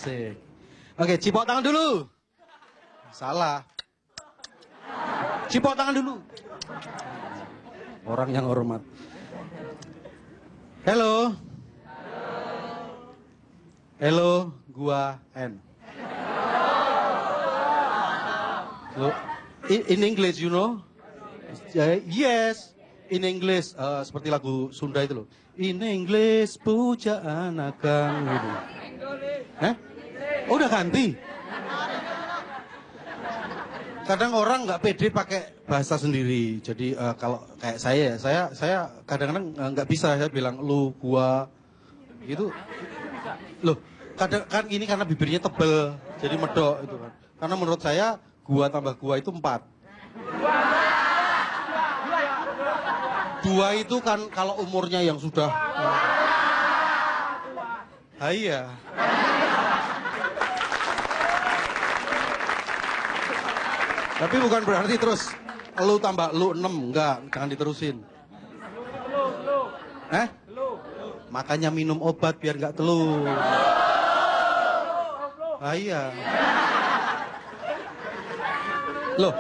Asik. Oke, cipok tangan dulu. Salah. Cipok tangan dulu. Orang yang hormat. Halo. Hello, gua N. So, in English, you know? Yes, in English. Seperti lagu Sunda itu loh. In English, pujaan akan gitu. Oh, udah ganti? Kadang orang nggak pede pakai bahasa sendiri. Jadi kalau kayak saya kadang-kadang nggak bisa. Saya bilang lu, gua, gitu. Loh, kadang kan ini karena bibirnya tebel, jadi medok itu kan. Karena menurut saya gua tambah gua itu 4. Dua itu kan kalau umurnya yang sudah. Iya. Tapi bukan berarti terus lu tambah lu 6, enggak, jangan diterusin. Makanya minum obat biar nggak teluh. Iya. Loh,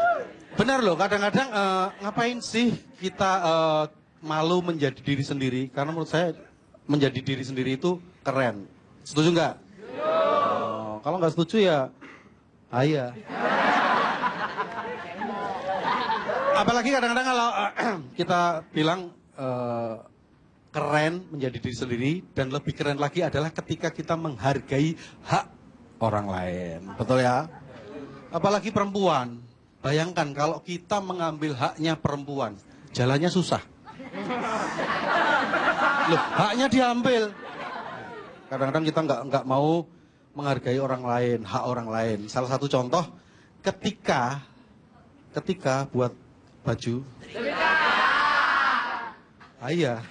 benar loh. Kadang-kadang ngapain sih kita malu menjadi diri sendiri? Karena menurut saya menjadi diri sendiri itu keren. Setuju nggak? Kalau nggak setuju ya, iya. Apalagi kadang-kadang kalau kita bilang keren menjadi diri sendiri, dan lebih keren lagi adalah ketika kita menghargai hak orang lain. Betul ya? Apalagi perempuan. Bayangkan kalau kita mengambil haknya perempuan, jalannya susah. Loh, haknya diambil. Kadang-kadang kita nggak mau menghargai orang lain, hak orang lain. Salah satu contoh, ketika buat baju. Iya.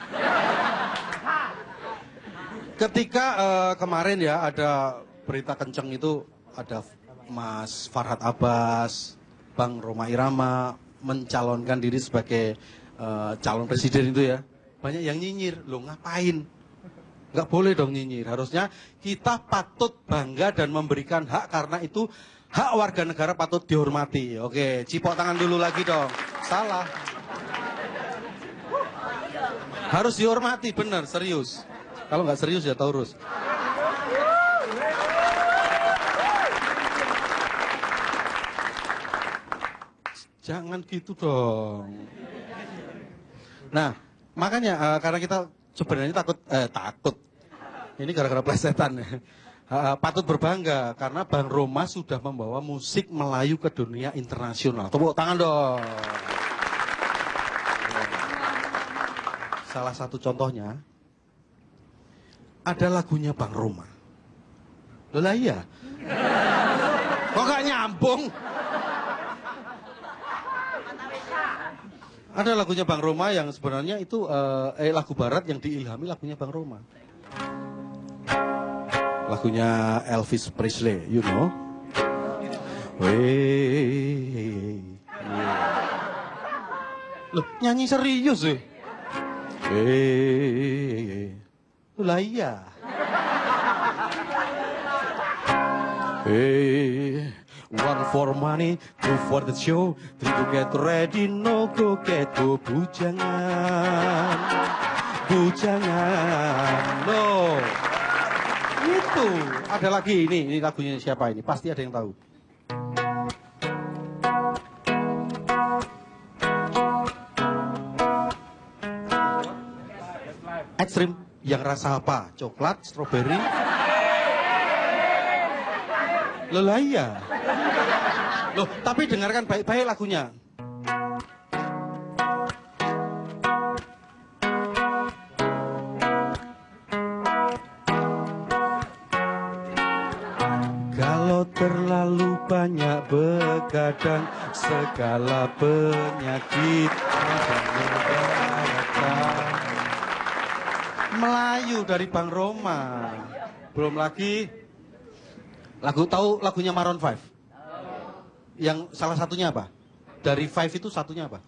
Ketika kemarin ya ada berita kenceng itu, ada Mas Farhad Abbas, Bang Rhoma Irama mencalonkan diri sebagai calon presiden itu ya. Banyak yang nyinyir, loh ngapain? Nggak boleh dong nyinyir. Harusnya kita patut bangga dan memberikan hak, karena itu hak warga negara patut dihormati. Oke, cipok tangan dulu lagi dong. Salah. Harus dihormati, benar, serius. Kalau nggak serius ya Taurus. Jangan gitu dong. Nah, makanya karena kita sebenarnya takut. Ini gara-gara plesetan. Patut berbangga karena Bang Rhoma sudah membawa musik Melayu ke dunia internasional. Tepuk tangan dong. Salah satu contohnya ada lagunya Bang Rhoma. Loh lah iya. Kok gak nyambung? Ada lagunya Bang Rhoma yang sebenarnya itu lagu barat yang diilhami lagunya Bang Rhoma. Lagunya Elvis Presley, you know. Loh, nyanyi serius sih. Lah iya. One for money, two for the show, three to get ready, no go get to bujangan, no. Itu ada lagi ini lagunya siapa ini? Pasti ada yang tahu. Ekstrim yang rasa apa? Coklat, stroberi. Loh lah iya. Loh, tapi dengarkan baik-baik lagunya. Kalau terlalu banyak begadang, segala penyakit akan mendaratkan. Melayu dari Bang Rhoma. Belum lagi tahu lagunya Maroon 5? Yang salah satunya apa? Dari 5 itu satunya apa?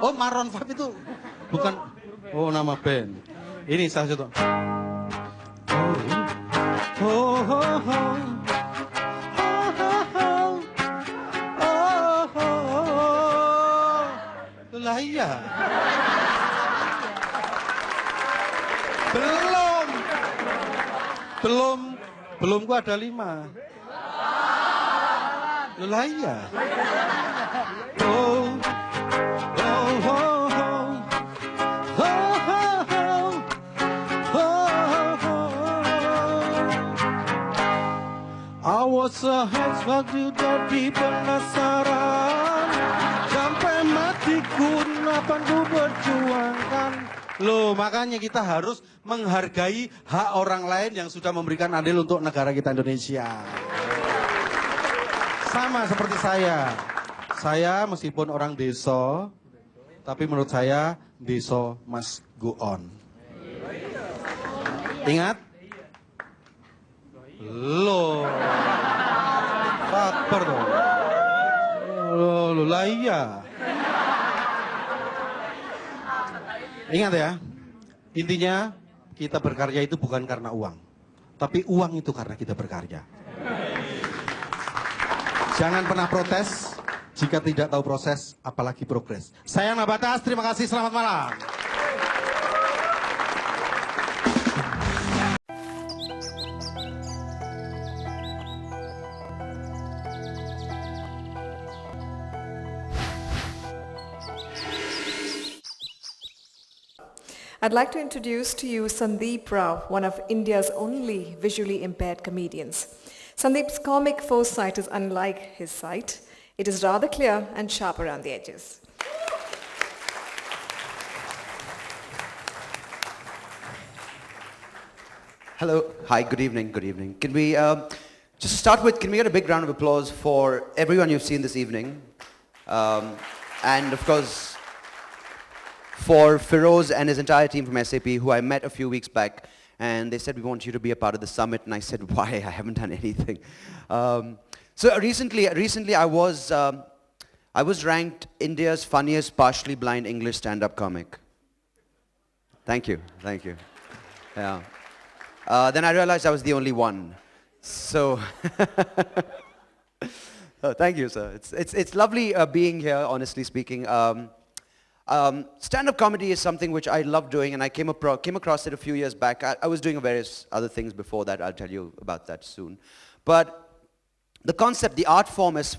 Oh, Maroon 5 itu bukan, oh nama band. Ini salah satu. Oh, Lah iya. Belum gua ada 5. Lah iya. Oh, oh, oh, oh. I was a waktu jadi penasaran, sampai matiku akan ku berjuangkan. Loh, makanya kita harus menghargai hak orang lain yang sudah memberikan andil untuk negara kita Indonesia. Sama seperti saya. Saya meskipun orang desa, tapi menurut saya desa must go on. Ingat? Loh. Sabar dong. Loh, lah iya. Ingat ya, intinya kita berkarya itu bukan karena uang, tapi uang itu karena kita berkarya. Jangan pernah protes jika tidak tahu proses, apalagi progres. Saya Nabatas, terima kasih, selamat malam. I'd like to introduce to you Sandeep Rao, one of India's only visually impaired comedians. Sandeep's comic foresight is unlike his sight. It is rather clear and sharp around the edges. Hello. Hi, good evening, good evening. Can we, just start with, can we get a big round of applause for everyone you've seen this evening? And of course, for Feroz and his entire team from SAP, who I met a few weeks back, and they said, we want you to be a part of the summit, and I said, why? I haven't done anything. So recently I was ranked India's funniest partially blind English stand-up comic. Thank you. Yeah. Then I realized I was the only one. So, oh, thank you, sir. It's lovely being here, honestly speaking. Stand-up comedy is something which I love doing, and I came across it a few years back. I was doing various other things before that. I'll tell you about that soon. But the concept, the art form, as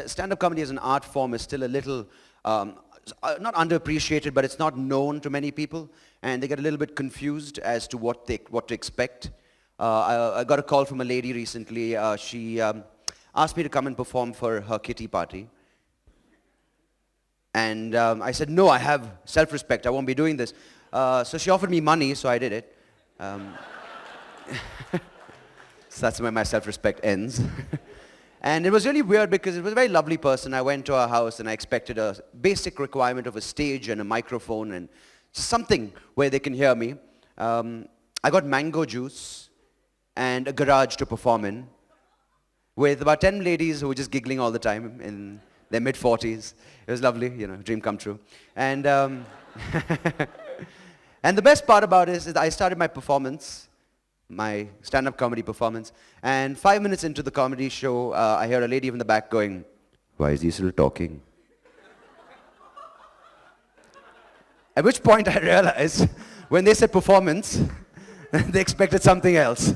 stand-up comedy as an art form is still a little, not underappreciated, but it's not known to many people, and they get a little bit confused as to what to expect. I got a call from a lady recently. She asked me to come and perform for her kitty party. And I said, no, I have self-respect. I won't be doing this. So she offered me money, so I did it. So that's where my self-respect ends. And it was really weird because it was a very lovely person. I went to her house and I expected a basic requirement of a stage and a microphone and something where they can hear me. I got mango juice and a garage to perform in with about 10 ladies who were just giggling all the time in their mid-40s. It was lovely, dream come true. And and the best part about it is that I started my performance, my stand-up comedy performance, and 5 minutes into the comedy show, I hear a lady from the back going, why is he still talking? At which point I realized, when they said performance, they expected something else.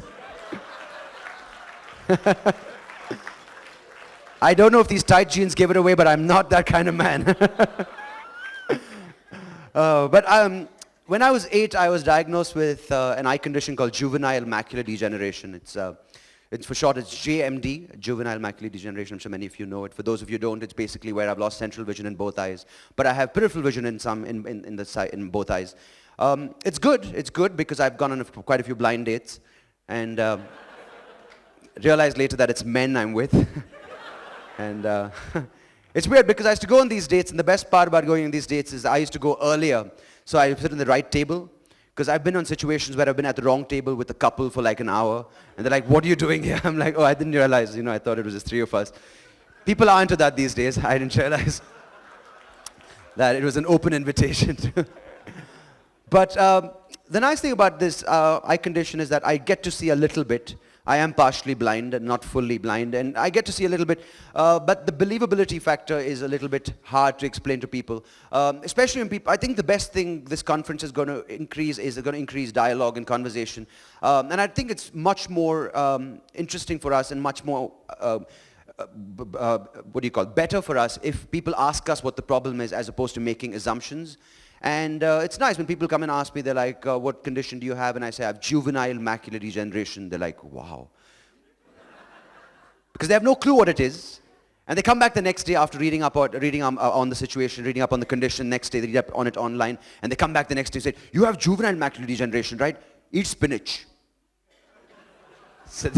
I don't know if these tight jeans gave it away, but I'm not that kind of man. When I was 8, I was diagnosed with an eye condition called juvenile macular degeneration. It's for short, it's JMD, juvenile macular degeneration. I'm sure many of you know it. For those of you who don't, it's basically where I've lost central vision in both eyes. But I have peripheral vision in both eyes. It's good because I've gone on quite a few blind dates and realized later that it's men I'm with. And it's weird because I used to go on these dates, and the best part about going on these dates is I used to go earlier, so I sit on the right table, because I've been on situations where I've been at the wrong table with a couple for like an hour, and they're like, what are you doing here? I'm like, oh, I didn't realize, I thought it was just 3 of us. People are into that these days. I didn't realize that it was an open invitation. But the nice thing about this eye condition is that I get to see a little bit. I am partially blind and not fully blind, and I get to see a little bit, but the believability factor is a little bit hard to explain to people, especially when people, I think the best thing this conference is going to increase dialogue and conversation, and I think it's much more interesting for us and much more better for us if people ask us what the problem is as opposed to making assumptions. And it's nice when people come and ask me, they're like, what condition do you have? And I say, I have juvenile macular degeneration. They're like, wow. Because they have no clue what it is. And they come back the next day after reading on the situation, reading up on the condition. Next day, they read up on it online. And they come back the next day and say, you have juvenile macular degeneration, right? Eat spinach. So,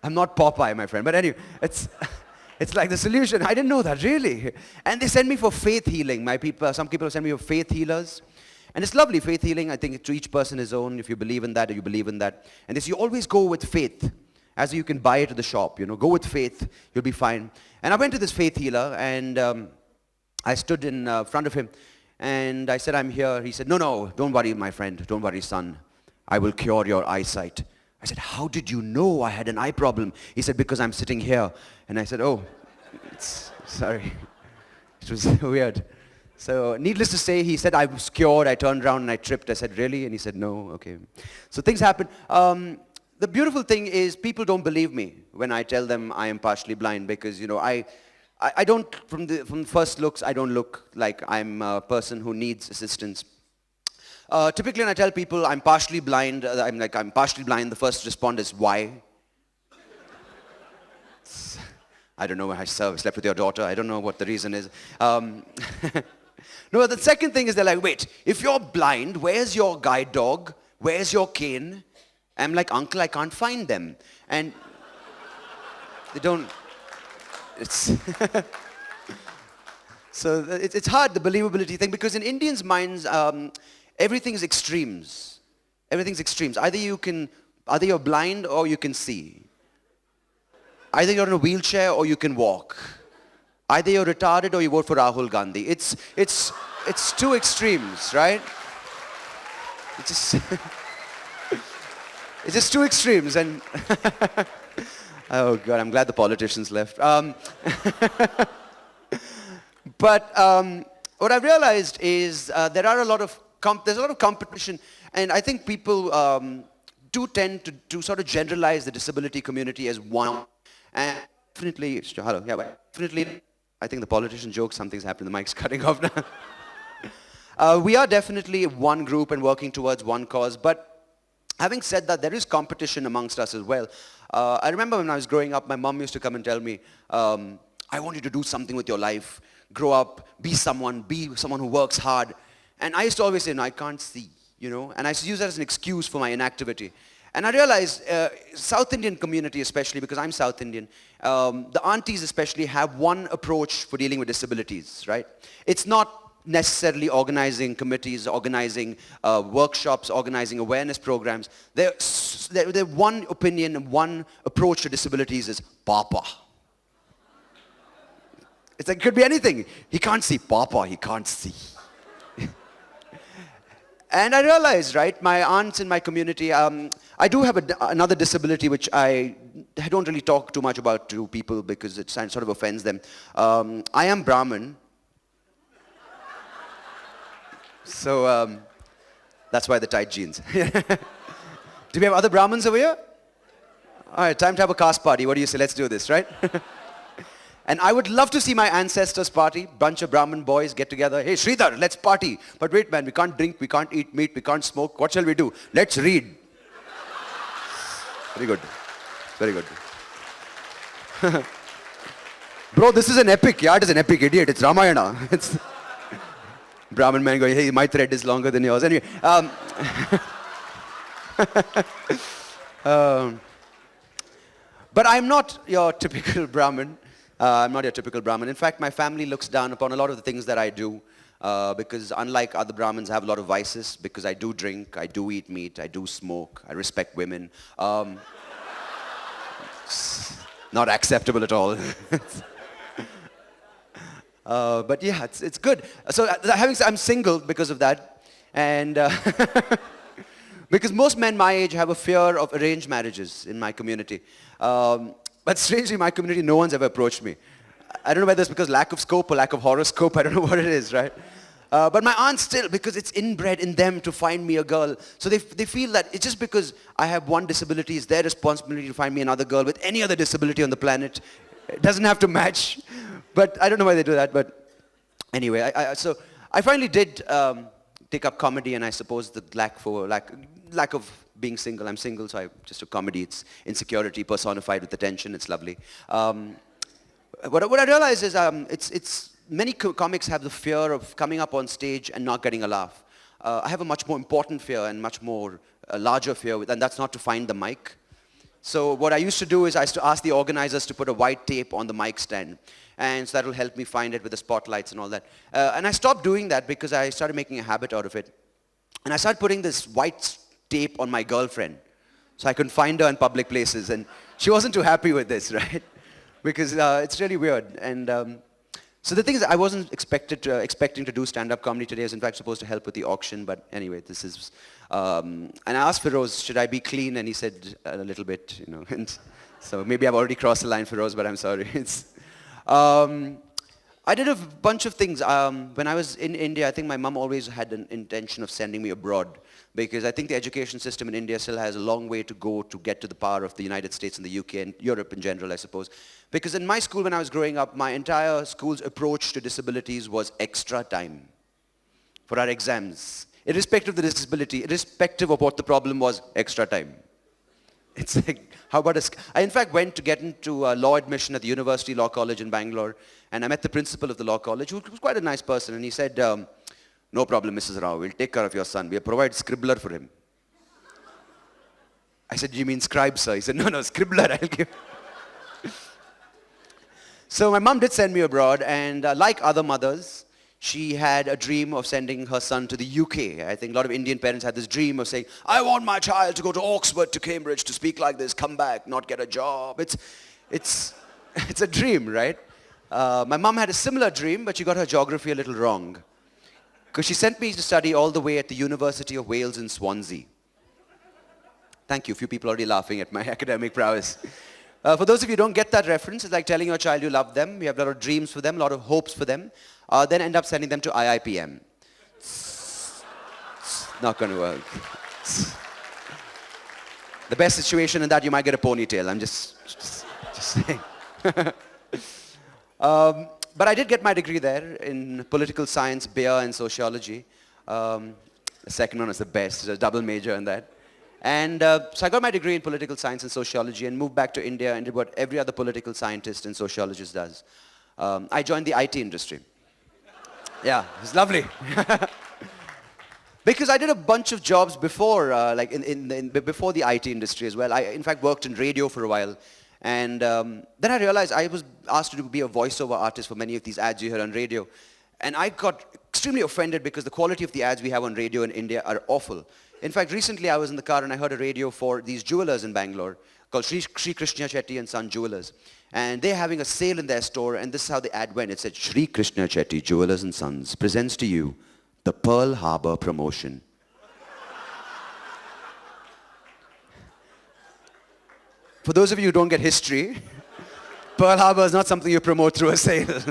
I'm not Popeye, my friend. But anyway, it's like the solution. I didn't know that, really. And they send me for faith healing. Some people send me for faith healers. And it's lovely, faith healing. I think to each person his own. If you believe in that, or you believe in that. And this, you always go with faith. As you can buy it at the shop, Go with faith, you'll be fine. And I went to this faith healer, and I stood in front of him. And I said, I'm here. He said, no, don't worry, my friend. Don't worry, son. I will cure your eyesight. I said, how did you know I had an eye problem? He said, because I'm sitting here. And I said, oh, sorry. It was weird. So needless to say, he said I was cured. I turned around and I tripped. I said, really? And he said, no, okay. So things happen. The beautiful thing is people don't believe me when I tell them I am partially blind because, I don't, from first looks, I don't look like I'm a person who needs assistance. Typically, when I tell people I'm partially blind, I'm partially blind, the first response is, why? I don't know, I slept with your daughter, I don't know what the reason is. No, the second thing is they're like, wait, if you're blind, where's your guide dog? Where's your cane? I'm like, uncle, I can't find them. And they don't, so it's hard, the believability thing, because in Indians' minds, everything's extremes. Everything's extremes. Either you're blind or you can see. Either you're in a wheelchair or you can walk. Either you're retarded or you vote for Rahul Gandhi. It's two extremes, right? It's just two extremes, and oh God, I'm glad the politicians left. But what I've realized is there's a lot of competition, and I think people do tend to sort of generalize the disability community as one. And definitely, I think the politician joke, something's happened, the mic's cutting off now. We are definitely one group and working towards one cause, but having said that, there is competition amongst us as well. I remember when I was growing up, my mom used to come and tell me, I want you to do something with your life, grow up, be someone who works hard. And I used to always say, no, I can't see, and I used to use that as an excuse for my inactivity. And I realized South Indian community, especially because I'm South Indian, the aunties especially have one approach for dealing with disabilities, right? It's not necessarily organizing committees, organizing workshops, organizing awareness programs. Their one opinion and one approach to disabilities is Papa. It's like, it could be anything. He can't see. Papa, he can't see. And I realized, right, my aunts in my community, I do have another disability which I don't really talk too much about to people because it sort of offends them. I am Brahmin. So that's why the tight jeans. Do we have other Brahmins over here? All right, time to have a caste party. What do you say? Let's do this, right? And I would love to see my ancestors party, bunch of Brahmin boys get together. Hey, Sridhar, let's party. But wait, man, we can't drink, we can't eat meat, we can't smoke. What shall we do? Let's read. Very good. Very good. Bro, this is an epic. Yeah, it is an epic, idiot. It's Ramayana. It's Brahmin man going, hey, my thread is longer than yours. Anyway. But I'm not your typical Brahmin. I'm not your typical Brahmin. In fact, my family looks down upon a lot of the things that I do because unlike other Brahmins, I have a lot of vices because I do drink, I do eat meat, I do smoke, I respect women. Not acceptable at all. But yeah, it's good. So having said, I'm single because of that. And Because most men my age have a fear of arranged marriages in my community. But strangely, in my community, no one's ever approached me. I don't know whether it's because lack of scope or lack of horoscope. I don't know what it is, right? But my aunt still, because it's inbred in them to find me a girl. So they feel that it's just because I have one disability, it's their responsibility to find me another girl with any other disability on the planet. It doesn't have to match. But I don't know why they do that. But anyway, so I finally did take up comedy, and I suppose the lack of being single. I'm single, so I just do comedy. It's insecurity personified with attention. It's lovely. What I realize is many comics have the fear of coming up on stage and not getting a laugh. I have a much more important fear and much more larger fear, and that's not to find the mic. So what I used to do is I used to ask the organizers to put a white tape on the mic stand. And so that will help me find it with the spotlights and all that. And I stopped doing that because I started making a habit out of it. And I started putting this white tape on my girlfriend so I couldn't find her in public places. And she wasn't too happy with this, right? Because it's really weird. And so the thing is, I wasn't expecting to do stand-up comedy today. I was in fact supposed to help with the auction. But anyway, this is... and I asked Feroz, should I be clean? And he said, a little bit, you know. And so maybe I've already crossed the line, Feroz, but I'm sorry. I did a bunch of things. When I was in India, I think my mum always had an intention of sending me abroad because I think the education system in India still has a long way to go to get to the power of the United States and the UK and Europe in general, I suppose. Because in my school when I was growing up, my entire school's approach to disabilities was extra time for our exams. Irrespective of the disability, irrespective of what the problem was, extra time. It's like, how about I in fact went to get into law admission at the University Law College in Bangalore, and I met the principal of the law college, who was quite a nice person, and he said, no problem, Mrs. Rao, we'll take care of your son. We'll provide scribbler for him. I said, you mean scribe, sir? He said, no, scribbler, I'll give. So my mom did send me abroad, and like other mothers, she had a dream of sending her son to the UK. I think a lot of Indian parents had this dream of saying, I want my child to go to Oxford, to Cambridge, to speak like this, come back, not get a job. It's a dream, right? My mom had a similar dream, but she got her geography a little wrong. Because she sent me to study all the way at the University of Wales in Swansea. Thank you, a few people already laughing at my academic prowess. For those of you who don't get that reference, it's like telling your child you love them, you have a lot of dreams for them, a lot of hopes for them, then end up sending them to IIPM. It's not going to work. The best situation in that, you might get a ponytail. I'm just saying. But I did get my degree there in political science, beer, and sociology. The second one was the best. There's a double major in that. And so I got my degree in political science and sociology and moved back to India and did what every other political scientist and sociologist does. I joined the IT industry. Yeah, it was lovely. Because I did a bunch of jobs before, before the IT industry as well. I, in fact, worked in radio for a while. And then I realized I was asked to be a voiceover artist for many of these ads you hear on radio. And I got extremely offended because the quality of the ads we have on radio in India are awful. In fact, recently I was in the car and I heard a radio for these jewelers in Bangalore called Sri Krishna Chetty and Son Jewelers. And they're having a sale in their store, and this is how the ad went. It said, Sri Krishna Chetty Jewelers and Sons presents to you the Pearl Harbor promotion. For those of you who don't get history, Pearl Harbor is not something you promote through a sale.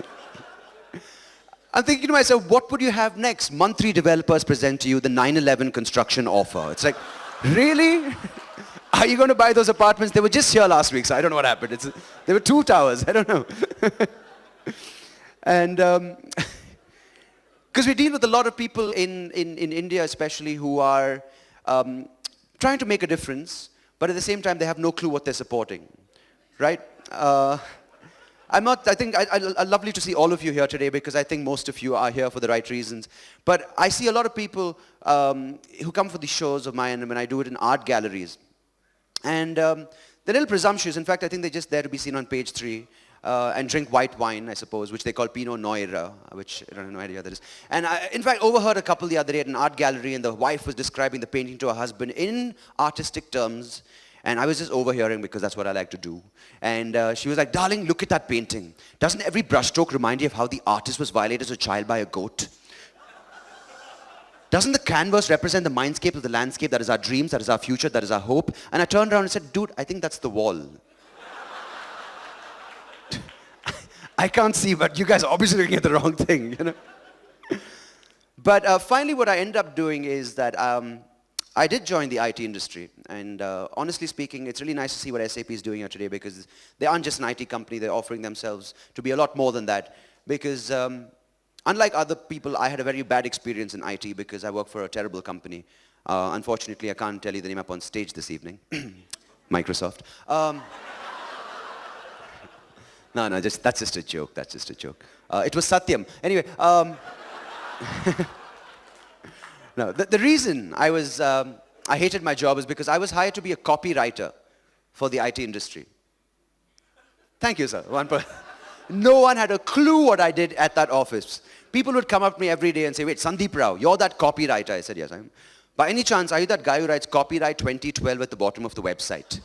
I'm thinking to myself, what would you have next? Monthly developers present to you the 9/11 construction offer. It's like, really? Are you going to buy those apartments? They were just here last week, so I don't know what happened. There were 2 towers. I don't know. And because we deal with a lot of people in India especially who are trying to make a difference, but at the same time they have no clue what they're supporting, right? I think I'd lovely to see all of you here today because I think most of you are here for the right reasons. But I see a lot of people who come for the shows of mine when I do it in art galleries. And they're a little presumptuous. In fact, I think they're just there to be seen on page 3 and drink white wine, I suppose, which they call Pinot Noir, which I don't have no idea what that is. And I, in fact, overheard a couple the other day at an art gallery, and the wife was describing the painting to her husband in artistic terms. And I was just overhearing because that's what I like to do. And she was like, darling, look at that painting. Doesn't every brushstroke remind you of how the artist was violated as a child by a goat? doesn't the canvas represent the mindscape of the landscape? That is our dreams, that is our future, that is our hope. And I turned around and said, dude, I think that's the wall. I can't see, but you guys are obviously looking at the wrong thing, you know. But finally what I ended up doing is that I did join the IT industry. And honestly speaking, it's really nice to see what SAP is doing here today, because they aren't just an IT company, they're offering themselves to be a lot more than that. Because unlike other people, I had a very bad experience in IT because I work for a terrible company. Unfortunately, I can't tell you the name up on stage this evening. Microsoft. No, that's just a joke, that's just a joke. It was Satyam. Anyway, no, the reason I hated my job is because I was hired to be a copywriter for the IT industry. Thank you, sir. No one had a clue what I did at that office. People would come up to me every day and say, wait, Sandeep Rao, you're that copywriter. I said, yes, I am. By any chance, are you that guy who writes copyright 2012 at the bottom of the website?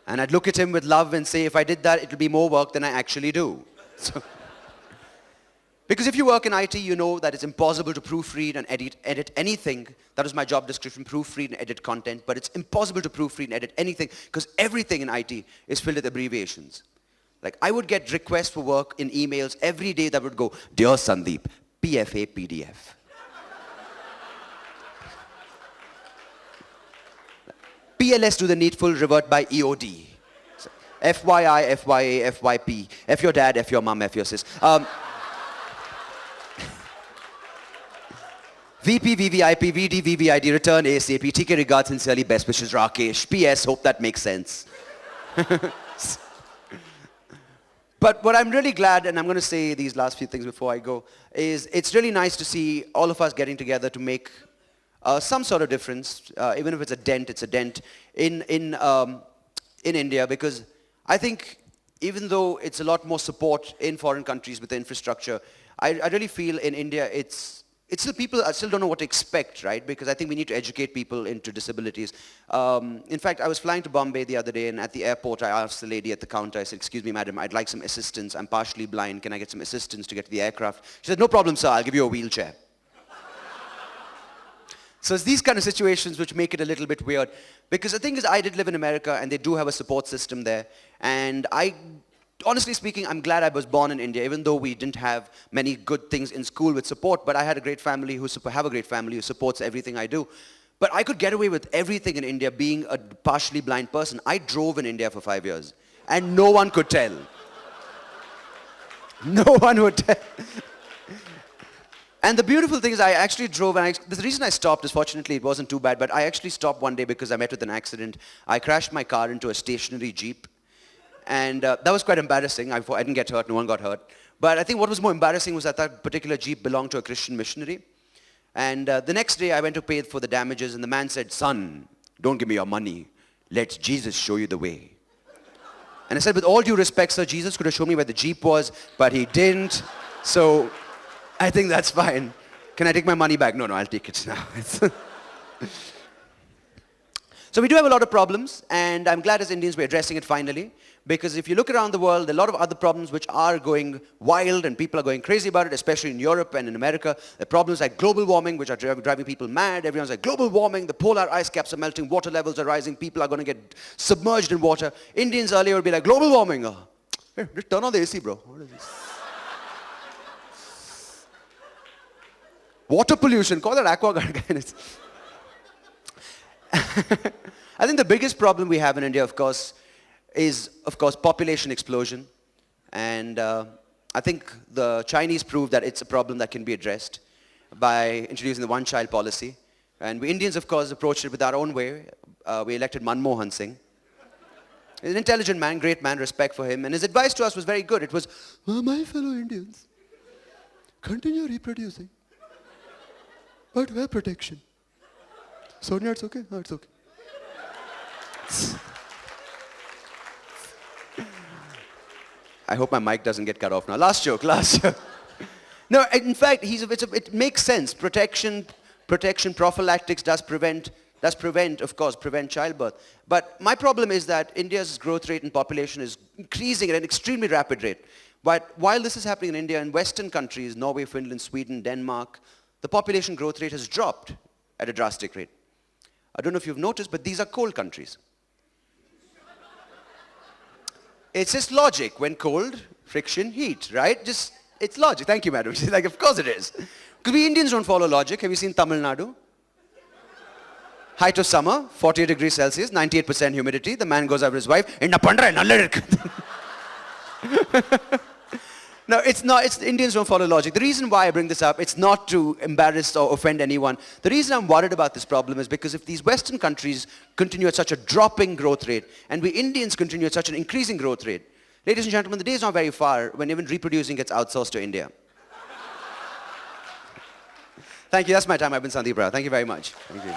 And I'd look at him with love and say, if I did that, it'll be more work than I actually do. So, because if you work in IT, you know that it's impossible to proofread and edit anything. That was my job description, proofread and edit content. But it's impossible to proofread and edit anything because everything in IT is filled with abbreviations. Like, I would get requests for work in emails every day that would go, Dear Sandeep, PFA PDF. PLS do the needful, revert by EOD. So, FYI, FYA, FYP. F your dad, F your mum, F your sis. VP, VVIP, VD, VVID, return ASAP, TK regards sincerely, best wishes Rakesh. PS, hope that makes sense. But what I'm really glad, and I'm going to say these last few things before I go, is it's really nice to see all of us getting together to make some sort of difference, even if it's a dent in India, because I think even though it's a lot more support in foreign countries with the infrastructure, I really feel in India it's still people still don't know what to expect, right? Because I think we need to educate people into disabilities. In fact, I was flying to Bombay the other day, and at the airport, I asked the lady at the counter, I said, excuse me, madam, I'd like some assistance. I'm partially blind. Can I get some assistance to get to the aircraft? She said, no problem, sir. I'll give you a wheelchair. So it's these kind of situations which make it a little bit weird. Because the thing is, I did live in America, and they do have a support system there. And honestly speaking, I'm glad I was born in India, even though we didn't have many good things in school with support, but I had a great family who supports everything I do. But I could get away with everything in India being a partially blind person. I drove in India for 5 years, and no one could tell. No one would tell. And the beautiful thing is I actually drove, and the reason I stopped is, fortunately, it wasn't too bad, but I actually stopped one day because I met with an accident. I crashed my car into a stationary Jeep. And that was quite embarrassing. I didn't get hurt, no one got hurt. But I think what was more embarrassing was that particular Jeep belonged to a Christian missionary. And the next day I went to pay for the damages, and the man said, son, don't give me your money. Let Jesus show you the way. And I said, with all due respect, sir, Jesus could have shown me where the Jeep was, but he didn't. So I think that's fine. Can I take my money back? No, I'll take it now. So we do have a lot of problems, and I'm glad as Indians we're addressing it finally. Because if you look around the world, there are a lot of other problems which are going wild and people are going crazy about it, especially in Europe and in America. There are problems like global warming, which are driving people mad. Everyone's like, global warming, the polar ice caps are melting, water levels are rising, people are going to get submerged in water. Indians earlier would be like, global warming. Hey, just turn on the AC, bro. What is this? Water pollution, call that AquaGuard. I think the biggest problem we have in India, of course, is, population explosion. And I think the Chinese proved that it's a problem that can be addressed by introducing the one-child policy. And we Indians, of course, approached it with our own way. We elected Manmohan Singh. He's an intelligent man, great man, respect for him. And his advice to us was very good. It was, my fellow Indians, continue reproducing, but wear protection. Sonia, it's okay? No, it's okay. I hope my mic doesn't get cut off now. Last joke. No, in fact, it makes sense. Protection, prophylactics does prevent, of course, childbirth. But my problem is that India's growth rate in population is increasing at an extremely rapid rate. But while this is happening in India, in Western countries, Norway, Finland, Sweden, Denmark, the population growth rate has dropped at a drastic rate. I don't know if you've noticed, but these are cold countries. It's just logic. When cold, friction, heat, right? Just, it's logic. Thank you, madam. She's like, of course it is. Because we Indians don't follow logic. Have you seen Tamil Nadu? Height of summer, 48 degrees Celsius, 98% humidity. The man goes over his wife, "Enna pandra, nalla irukku." No, it's not. Indians don't follow logic. The reason why I bring this up, it's not to embarrass or offend anyone. The reason I'm worried about this problem is because if these Western countries continue at such a dropping growth rate, and we Indians continue at such an increasing growth rate, ladies and gentlemen, the day is not very far when even reproducing gets outsourced to India. Thank you. That's my time. I've been Sandeep Rao. Thank you very much. Thank you.